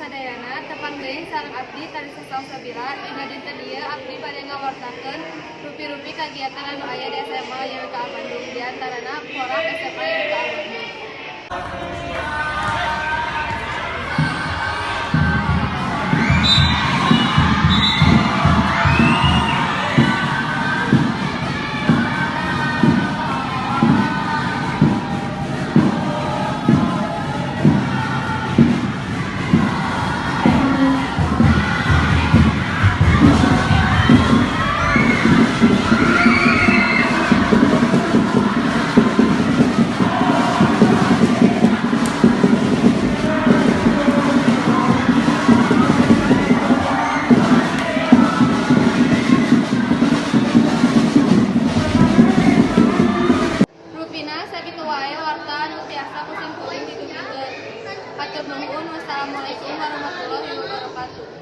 sadayana tepang deui sareng abdi tari sasaos sabira dina dinten ieu abdi bade ngawartakeun rupi-rupi kagiatan anu aya di SMA YMK Bandung di antarana Porang SMA YMK Bandung. Rupina sakitu wae warta anu tiasa kusimkuring ditutupkeun. Hatur nuhun. Wassalamualaikum warahmatullahi wabarakatuh.